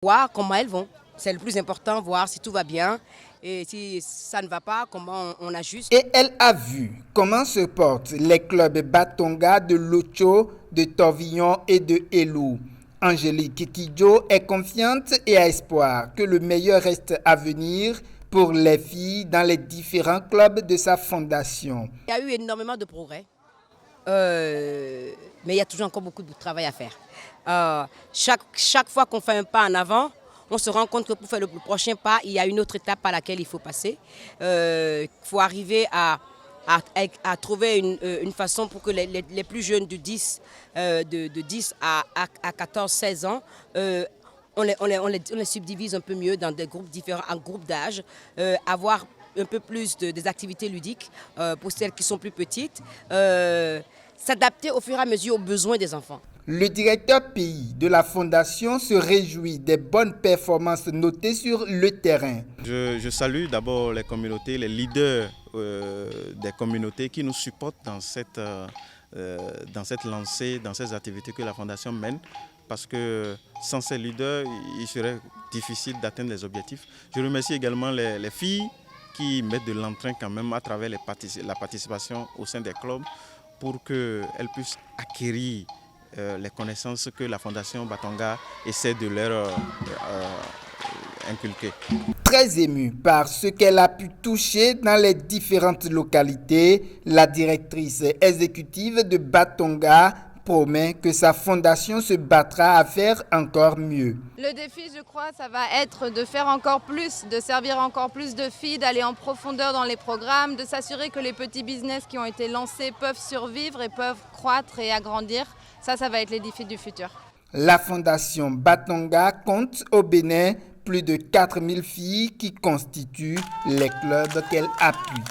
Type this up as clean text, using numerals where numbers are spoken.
Voir comment elles vont. C'est le plus important, voir si tout va bien et si ça ne va pas, comment on ajuste. Et elle a vu comment se portent les clubs Batonga de Lotcho, de Torvillon et de Elou. Angélique Kidjo est confiante et a espoir que le meilleur reste à venir pour les filles dans les différents clubs de sa fondation. Il y a eu énormément de progrès, mais il y a toujours encore beaucoup de travail à faire. Chaque fois qu'on fait un pas en avant, on se rend compte que pour faire le prochain pas, il y a une autre étape à laquelle il faut passer. Il faut arriver à trouver une façon pour que les plus jeunes de 10 à 14-16 ans, on les subdivise un peu mieux dans des groupes différents, en groupes d'âge, avoir un peu plus des activités ludiques pour celles qui sont plus petites, s'adapter au fur et à mesure aux besoins des enfants. Le directeur pays de la fondation se réjouit des bonnes performances notées sur le terrain. Je salue d'abord les communautés, les leaders des communautés qui nous supportent dans cette lancée, dans ces activités que la fondation mène. Parce que sans ces leaders, il serait difficile d'atteindre les objectifs. Je remercie également les filles qui mettent de l'entrain quand même à travers la participation au sein des clubs pour qu'elles puissent acquérir les connaissances que la Fondation Batonga essaie de leur inculquer. Très émue par ce qu'elle a pu toucher dans les différentes localités, la directrice exécutive de Batonga promet que sa fondation se battra à faire encore mieux. Le défi, je crois, ça va être de faire encore plus, de servir encore plus de filles, d'aller en profondeur dans les programmes, de s'assurer que les petits business qui ont été lancés peuvent survivre et peuvent croître et agrandir. Ça va être les défis du futur. La fondation Batonga compte au Bénin plus de 4000 filles qui constituent les clubs qu'elle appuie.